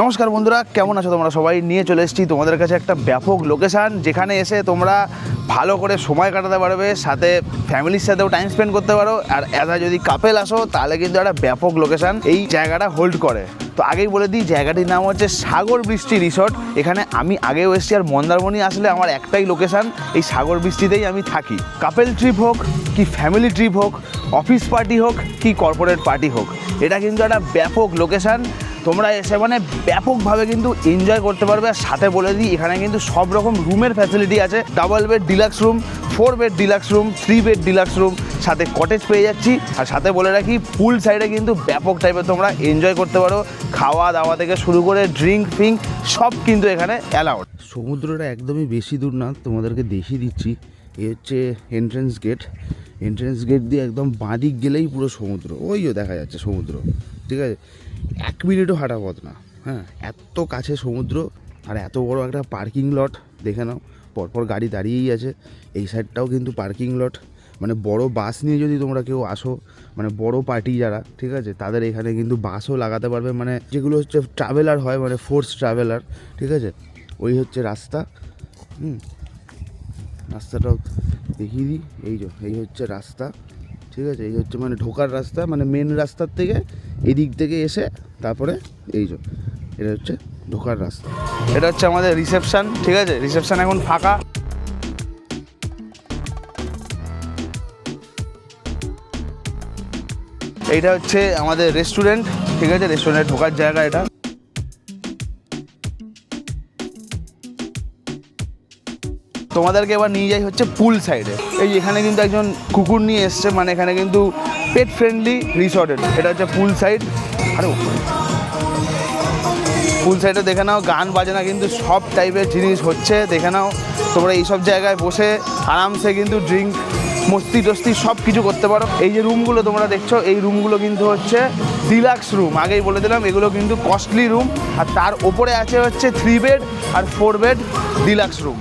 নমস্কার বন্ধুরা, কেমন আছো তোমরা সবাই? নিয়ে চলে এসেছি তোমাদের কাছে একটা ব্যাপক লোকেশান, যেখানে এসে তোমরা ভালো করে সময় কাটাতে পারবে, সাথে ফ্যামিলির সাথেও টাইম স্পেন্ড করতে পারো। আর যদি কাপেল আসো তাহলে কিন্তু একটা ব্যাপক লোকেশান এই জায়গাটা হোল্ড করে। তো আগেই বলে দিই, জায়গাটির নাম হচ্ছে সাগর বৃষ্টি রিসর্ট। এখানে আমি আগেও এসেছি, আর মন্দারমণি আসলে আমার একটাই লোকেশান, এই সাগর বৃষ্টিতেই আমি থাকি। কাপেল ট্রিপ হোক কি ফ্যামিলি ট্রিপ হোক, অফিস পার্টি হোক কি কর্পোরেট পার্টি হোক, এটা কিন্তু একটা ব্যাপক লোকেশান। তোমরা এসে মানে ব্যাপকভাবে কিন্তু এনজয় করতে পারবে। আর সাথে বলে দিই, এখানে কিন্তু সব রকম রুমের ফ্যাসিলিটি আছে। Double bed deluxe room, 4 bed deluxe room, 3 bed deluxe room, সাথে কটেজ পেয়ে যাচ্ছি। আর সাথে বলে রাখি, পুল সাইডে কিন্তু ব্যাপক টাইপের তোমরা এনজয় করতে পারো। খাওয়া দাওয়া থেকে শুরু করে ড্রিঙ্ক ফিঙ্ক সব কিন্তু এখানে অ্যালাউড। সমুদ্রটা একদমই বেশি দূর না, তোমাদেরকে দেখিয়ে দিচ্ছি। এ হচ্ছে এন্ট্রেন্স গেট। এন্ট্রেন্স গেট দিয়ে একদম বাঁদিক গেলেই পুরো সমুদ্র, ওইও দেখা যাচ্ছে সমুদ্র। ঠিক আছে, 1 মিনিটও হাঁটা পথ না। হ্যাঁ, এত কাছে সমুদ্র, আর এত বড় একটা পার্কিং লট। দেখে নাও, পরপর গাড়ি দাঁড়িয়েই আছে। এই সাইডটাও কিন্তু পার্কিং লট। মানে বড় বাস নিয়ে যদি তোমরা কেউ আসো, মানে বড় পার্টি যারা, ঠিক আছে, তাদের এখানে কিন্তু বাসও লাগাতে পারবে। মানে যেগুলো হচ্ছে ট্রাভেলার হয়, মানে ফোর্স ট্রাভেলার। ঠিক আছে, ওই হচ্ছে রাস্তা। রাস্তাটাও দেখিয়ে দিই। এই হচ্ছে রাস্তা। ঠিক আছে, এই হচ্ছে মানে ঢোকার রাস্তা, মানে মেন রাস্তার থেকে এদিক থেকে এসে তারপরে এটা হচ্ছে ঢোকার রাস্তা। এটা হচ্ছে আমাদের রিসেপশন। ঠিক আছে, রিসেপশন এখন ফাঁকা। এইটা হচ্ছে আমাদের রেস্টুরেন্ট। ঠিক আছে, রেস্টুরেন্টে ঢোকার জায়গা এটা। তোমাদেরকে এবার নিয়ে যাই হচ্ছে পুল সাইডে। এই এখানে কিন্তু একজন কুকুর নিয়ে এসছে, মানে এখানে কিন্তু পেট ফ্রেন্ডলি রিসর্টেড। এটা হচ্ছে পুল সাইড। আরে পুল সাইডে দেখে নাও, গান বাজনা কিন্তু সব টাইপের জিনিস হচ্ছে। দেখে নাও, তোমরা এইসব জায়গায় বসে আরামসে কিন্তু ড্রিঙ্ক মস্তি টস্তি সব কিছু করতে পারো। এই যে রুমগুলো তোমরা দেখছো, এই রুমগুলো কিন্তু হচ্ছে ডিলাক্স রুম। আগেই বলে দিলাম, এগুলো কিন্তু কস্টলি রুম। আর তার ওপরে আছে হচ্ছে 3 বেড আর 4 বেড ডিলাক্স রুম।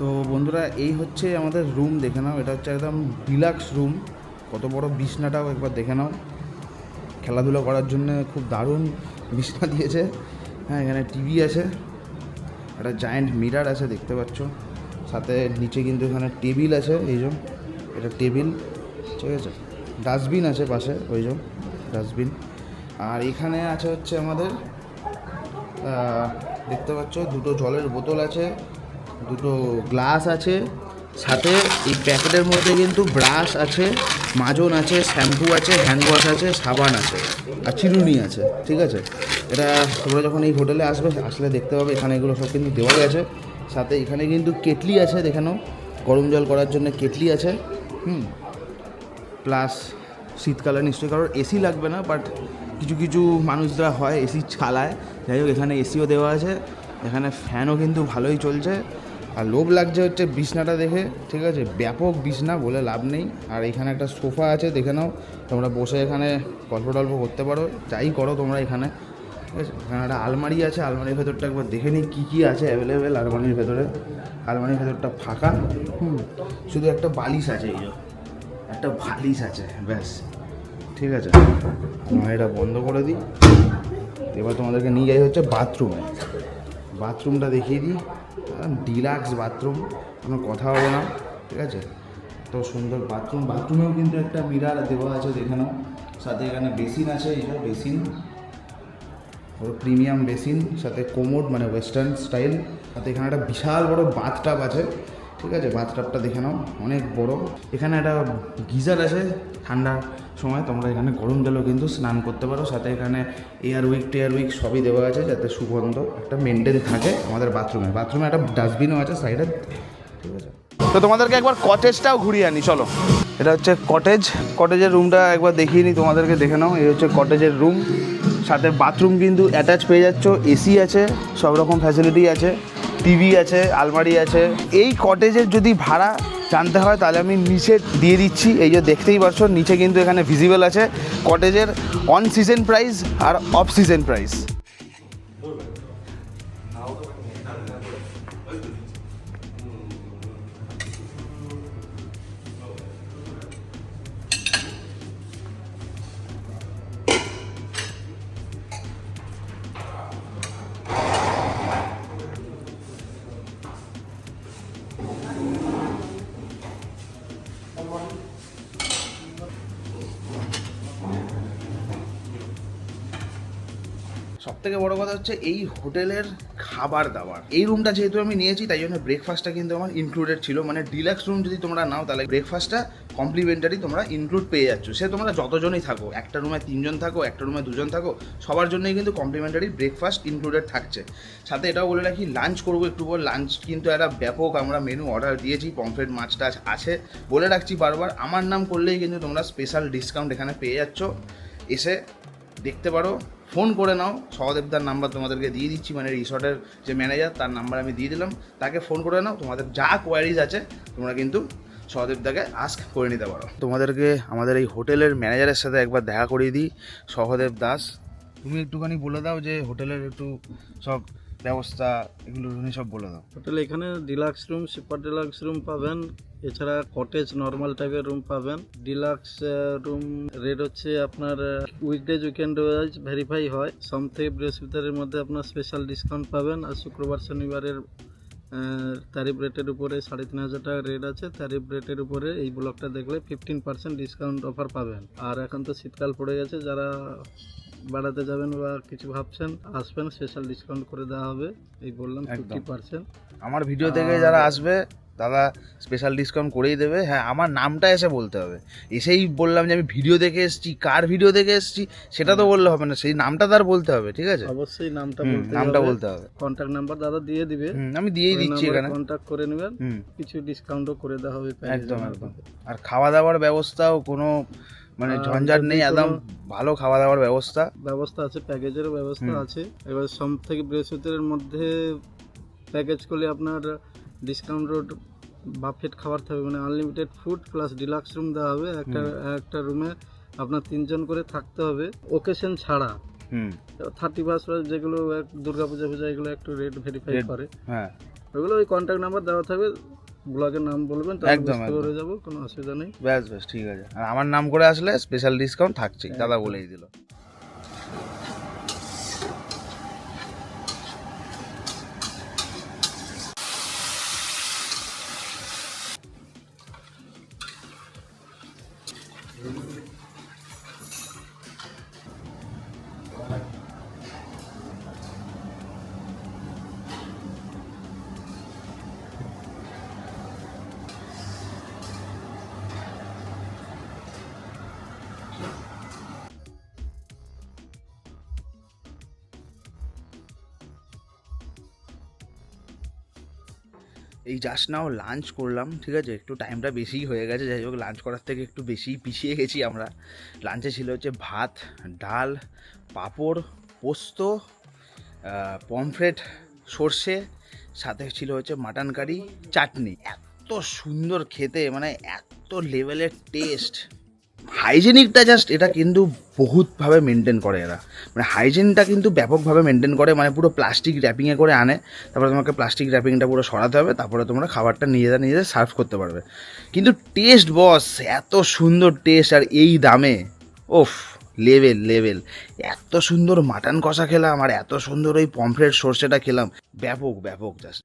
তো বন্ধুরা, এই হচ্ছে আমাদের রুম। দেখে নাও, এটা হচ্ছে একদম ডিলাক্স রুম। কত বড় বিছনাটাও একবার দেখে নাও। খেলাধুলা করার জন্য খুব দারুণ বিছনা দিয়েছে। হ্যাঁ, এখানে টিভি আছে, একটা জায়েন্ট মিরার আছে, দেখতে পাচ্ছ। সাথে নিচে কিন্তু এখানে টেবিল আছে, এই যে এটা টেবিল। ঠিক আছে, ডাস্টবিন আছে পাশে, ওই যে ডাস্টবিন। আর এখানে আছে হচ্ছে আমাদের দেখতে পাচ্ছ, 2টো জলের বোতল আছে, 2টো গ্লাস আছে। সাথে এই প্যাকেটের মধ্যে কিন্তু ব্রাশ আছে, মাজন আছে, শ্যাম্পু আছে, হ্যান্ড ওয়াশ আছে, সাবান আছে, আর চিরুনি আছে। ঠিক আছে, এটা তোমরা যখন এই হোটেলে আসলে দেখতে পাবে, এখানে এগুলো সব কিন্তু দেওয়া গেছে। সাথে এখানে কিন্তু কেটলি আছে, দেখে নাও, গরম জল করার জন্য কেটলি আছে। প্লাস শীতকালে নিশ্চয়ই কারোর এসি লাগবে না, বাট কিছু কিছু মানুষরা হয় এসি চালায়। যাই হোক, এখানে এসিও দেওয়া আছে, এখানে ফ্যানও কিন্তু ভালোই চলছে। আর লোভ লাগছে হচ্ছে বিছনাটা দেখে। ঠিক আছে, ব্যাপক বিছনা, বলে লাভ নেই। আর এখানে একটা সোফা আছে, দেখে নাও, তোমরা বসে এখানে গল্প টল্প করতে পারো, যাই করো তোমরা এখানে। ঠিক আছে, এখানে একটা আলমারি আছে, আলমারির ভেতরটা একবার দেখে নিই কী কী আছে অ্যাভেলেবেল আলমারির ভেতরে। আলমারির ভেতরটা ফাঁকা, শুধু একটা বালিশ আছে, এই একটা বালিশ আছে, ব্যাস। ঠিক আছে, এটা বন্ধ করে দিই। এবার তোমাদেরকে নিয়ে যাই হচ্ছে বাথরুমে। বাথরুমটা দেখিয়ে দিই, ডিলাক্স বাথরুম, কোনো কথা হবে না। ঠিক আছে, তো সুন্দর বাথরুম। বাথরুমেও কিন্তু একটা মিরার দেওয়া আছে, দেখে নাও। সাথে এখানে বেসিন আছে, এই যে বেসিন, ওর প্রিমিয়াম বেসিন, সাথে কোমোড, মানে ওয়েস্টার্ন স্টাইল। সাথে এখানে একটা বিশাল বড় বাথটাব আছে। ঠিক আছে, বাথটাবটা দেখে নাও, অনেক বড়। এখানে একটা গিজার আছে, ঠান্ডার সময় তোমরা এখানে গরম জলেও কিন্তু স্নান করতে পারো। সাথে এখানে এয়ারউইক সবই দেওয়া আছে, যাতে সুগন্ধ একটা মেনটেন থাকে আমাদের বাথরুমে একটা ডাস্টবিনও আছে সাইডে। ঠিক আছে, তো তোমাদেরকে একবার কটেজটাও ঘুরিয়ে আনি, চলো। এটা হচ্ছে কটেজের রুমটা একবার দেখিয়ে নিই তোমাদেরকে, দেখে নাও। এই হচ্ছে কটেজের রুম, সাথে বাথরুম কিন্তু অ্যাটাচ পেয়ে যাচ্ছ, এসি আছে, সব রকম ফ্যাসিলিটি আছে, টিভি আছে, আলমারি আছে। এই কটেজের যদি ভাড়া জানতে হয় তাহলে আমি নিচে দিয়ে দিচ্ছি, এই যে দেখতেই পাচ্ছ, নিচে কিন্তু এখানে ভিজিবল আছে কটেজের অন সিজন প্রাইস আর অফ সিজন প্রাইস। সবথেকে বড় কথা হচ্ছে এই হোটেলের খাবার দাবার। এই রুমটা যেহেতু আমি নিয়েছি তাই জন্য ব্রেকফাস্টটা কিন্তু আমার ইনক্লুডেড ছিল, মানে ডিলাক্স রুম যদি তোমরা নাও তাহলে ব্রেকফাস্টটা কমপ্লিমেন্টারি তোমরা ইনক্লুড পেয়ে যাচ্ছ। সে তোমরা যতজনই থাকো, একটা রুমে 3 জন থাকো, একটা রুমে 2 জন থাকো, সবার জন্যই কিন্তু কমপ্লিমেন্টারি ব্রেকফাস্ট ইনক্লুডেড থাকছে। সাথে এটাও বলে রাখি লাঞ্চ করবো একটু পর, লাঞ্চ কিন্তু একটা ব্যাপক আমরা মেনু অর্ডার দিয়েছি, পমফ্রেট মাছটা আছে। বলে রাখছি বারবার, আমার নাম করলেই কিন্তু তোমরা স্পেশাল ডিসকাউন্ট এখানে পেয়ে যাচ্ছ। এসে দেখতে পারো, ফোন করে নাও। সহদেবদার নাম্বার তোমাদেরকে দিয়ে দিচ্ছি, মানে রিসর্টের যে ম্যানেজার তার নাম্বার আমি দিয়ে দিলাম, তাকে ফোন করে নাও। তোমাদের যা কোয়ারিজ আছে তোমরা কিন্তু সহদেবদাকে আস্ক করে নিতে পারো। তোমাদেরকে আমাদের এই হোটেলের ম্যানেজারের সাথে একবার দেখা করিয়ে দিই, সহদেব দাস। তুমি একটুখানি বলে দাও যে হোটেলের একটু সব ব্যবস্থা এগুলো তুমি সব বলে দাও। হোটেলে এখানে deluxe room, super deluxe room পাবেন, এছাড়া কটেজ নর্মাল টাইপের রুম পাবেন। ডিলাক্স রুম রেট হচ্ছে আপনার উইকডেজ উইকেন্ড ওয়াইজ ভেরিফাই হয়। সোম থেকে বৃহস্পতিবারের মধ্যে আপনার স্পেশাল ডিসকাউন্ট পাবেন। আর শুক্রবার শনিবারের তারিফ রেটের উপরে 3,500 টাকা রেট আছে। তারিফ রেটের উপরে এই ব্লকটা দেখলে 15% ডিসকাউন্ট অফার পাবেন। আর এখন তো শীতকাল পড়ে গেছে, যারা বেড়াতে যাবেন বা কিছু ভাবছেন আসবেন, স্পেশাল ডিসকাউন্ট করে দেওয়া হবে। এই বললাম 50%। আমার ভিডিও থেকে যারা আসবে দাদা স্পেশাল ডিসকাউন্ট করেই দেবে। হ্যাঁ, আমার নামটা এসে বলতে হবে। এসেই বললাম যে আমি ভিডিও দেখে এসেছি, কার ভিডিও দেখে এসেছি সেটা তো বললে হবে না, সেই নামটা তার বলতে হবে। ঠিক আছে, অবশ্যই নামটা বলতে হবে। কন্ট্যাক্ট নাম্বার দাদা দিয়ে দিবে, আমি দিয়েই দিচ্ছি, এখানে কন্ট্যাক্ট করে নেবেন, কিছু ডিসকাউন্টও করে দেওয়া হবে। একদম একদম। আর খাওয়া দাওয়ার ব্যবস্থাও কোনো মানে ঝঞ্ঝাট নেই, একদম ভালো খাওয়া দাওয়ার ব্যবস্থা আছে, প্যাকেজেরও ব্যবস্থা আছে। এবার সোম থেকে বৃহস্পতিবারের মধ্যে প্যাকেজ করলে আপনার ডিসকাউন্ট রোড বাফেট খাবার থাকবে, মানে unlimited food plus deluxe room দেওয়া হবে। একটা রুমে আপনার 3 জন করে থাকতে হবে, ওকেশন ছাড়া। 31 যেগুলো দুর্গাপূজা এগুলো একটু রেট ভেরিফাই করে, হ্যাঁ ওগুলো ওই কন্ট্যাক্ট নাম্বার দেওয়া থাকবে, ব্লগের নাম বলবেন, তাহলে বুঝতে পেরে যাবো, কোনো অসুবিধা নেই। ব্যাস ঠিক আছে। আর আমার নাম করে আসলে স্পেশাল ডিসকাউন্ট থাকছে, দাদা বলেই দিল। এই জাস্ট নাও লাঞ্চ করলাম, ঠিক আছে, একটু টাইমটা বেশিই হয়ে গেছে, যাই হোক লাঞ্চ করার থেকে একটু বেশি পিছিয়ে গেছি আমরা। লাঞ্চে ছিল হচ্ছে ভাত, ডাল, পাঁপড়, পোস্ত, পমফ্রেট সর্ষে, সাথে ছিল হচ্ছে মাটন কারি, চাটনি। এত সুন্দর খেতে, মানে এত লেভেলের টেস্ট। হাইজেনিকটা জাস্ট এটা কিন্তু বহুতভাবে মেনটেন করে এরা, মানে হাইজিনটা কিন্তু ব্যাপকভাবে মেনটেন করে, মানে পুরো প্লাস্টিক র্যাপিংয়ে করে আনে, তারপরে তোমাকে প্লাস্টিক র্যাপিংটা পুরো সরাতে হবে, তারপরে তোমরা খাবারটা নিজেদের সার্ভ করতে পারবে। কিন্তু টেস্ট বস, এত সুন্দর টেস্ট, আর এই দামে, ওফ লেভেল। এত সুন্দর মাটন কষা খেলাম, আর এত সুন্দর ওই পমফ্রেট সর্ষেটা খেলাম, ব্যাপক জাস্ট।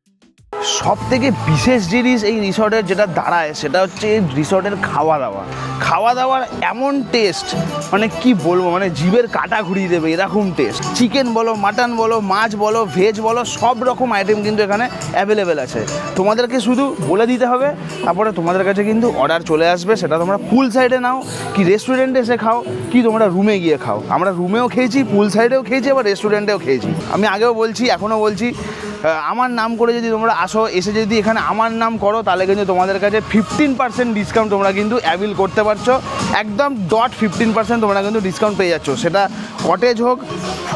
সব থেকে বিশেষ জিনিস এই রিসর্টের যেটা দাঁড়ায় সেটা হচ্ছে এই রিসর্টের খাওয়া দাওয়ার এমন টেস্ট, মানে কি বলবো, মানে জিভের কাঁটা ঘুরিয়ে দেবে এরকম টেস্ট। চিকেন বলো, মাটন বলো, মাছ বলো, ভেজ বলো, সব রকম আইটেম কিন্তু এখানে অ্যাভেলেবেল আছে। তোমাদেরকে শুধু বলে দিতে হবে, তারপরে তোমাদের কাছে কিন্তু অর্ডার চলে আসবে। সেটা তোমরা পুল সাইডে নাও, কি রেস্টুরেন্টে এসে খাও, কি তোমরা রুমে গিয়ে খাও। আমরা রুমেও খেয়েছি, পুল সাইডেও খেয়েছি, আবার রেস্টুরেন্টেও খেয়েছি। আমি আগেও বলছি, এখনও বলছি, আমার নাম করে যদি তোমরা আসো, এসে যদি এখানে আমার নাম করো, তাহলে কিন্তু তোমাদের কাছে 15% ডিসকাউন্ট তোমরা কিন্তু অ্যাভেল করতে পারছো। একদম 15% তোমরা কিন্তু ডিসকাউন্ট পেয়ে যাচ্ছ, সেটা কটেজ হোক,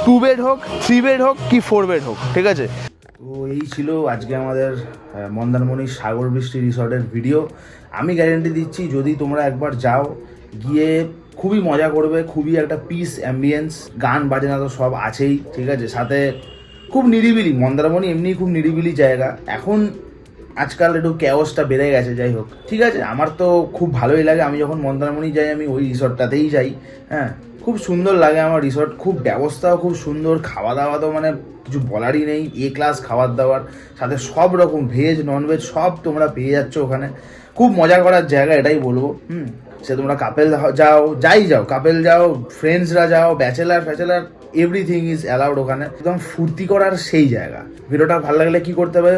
2 বেড হোক, 3 বেড হোক, কি 4 বেড হোক, ঠিক আছে। তো এই ছিল আজকে আমাদের মন্দারমণি সাগর বৃষ্টি রিসর্টের ভিডিও। আমি গ্যারেন্টি দিচ্ছি, যদি তোমরা একবার যাও, গিয়ে খুবই মজা করবে, খুবই একটা পিস অ্যাম্বিয়েন্স, গান বাজনা তো সব আছেই, ঠিক আছে, সাথে খুব নিরিবিলি। মন্দারমণি এমনি খুব নিরিবিলি জায়গা। এখন আজকাল একটু ক্যাওসটা বেড়ে গেছে, যাই হোক ঠিক আছে, আমার তো খুব ভালোই লাগে। আমি যখন মন্দারমণি যাই আমি ওই রিসর্টটাতেই যাই। হ্যাঁ, খুব সুন্দর লাগে আমার রিসর্ট, খুব ব্যবস্থাও খুব সুন্দর, খাওয়া দাওয়া তো মানে কিছু বলারই নেই, এ ক্লাস খাবার দাবার, সাথে সব রকম ভেজ ননভেজ সব তোমরা পেয়ে যাচ্ছ ওখানে। খুব মজা করার জায়গা, এটাই বলবো। সে তোমরা কাপেল যাও, যাই যাও, কাপেল যাও, ফ্রেন্ডসরা যাও, ব্যাচেলার ফ্যাচেলার, এভরিথিং ইজ অ্যালাউড ওখানে, একদম ফুর্তি করার সেই জায়গা। ভিডিওটা ভালো লাগলে কি করতে হবে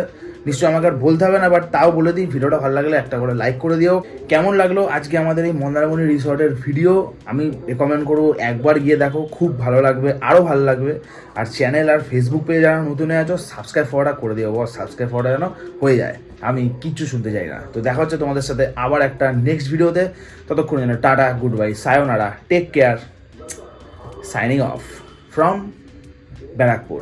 নিশ্চয়ই আমাকে আর বলতে হবে না, বাট তাও বলে দিই, ভিডিওটা ভালো লাগলে একটা করে লাইক করে দিও। কেমন লাগলো আজকে আমাদের এই মন্দারমণি রিসর্টের ভিডিও আমি রেকমেন্ড করবো একবার গিয়ে দেখো, খুব ভালো লাগবে, আরও ভালো লাগবে। আর চ্যানেল আর ফেসবুক পেজে যারা নতুন হয়ে আছো সাবস্ক্রাইব করাটা করে দিও, সাবস্ক্রাইব করাটা যেন হয়ে যায়, আমি কিচ্ছু শুনতে চাই না। তো দেখা হচ্ছে তোমাদের সাথে আবার একটা নেক্সট ভিডিওতে, ততক্ষণ যেন tata, good bye, sayonara, take care, signing off from Barrackpore.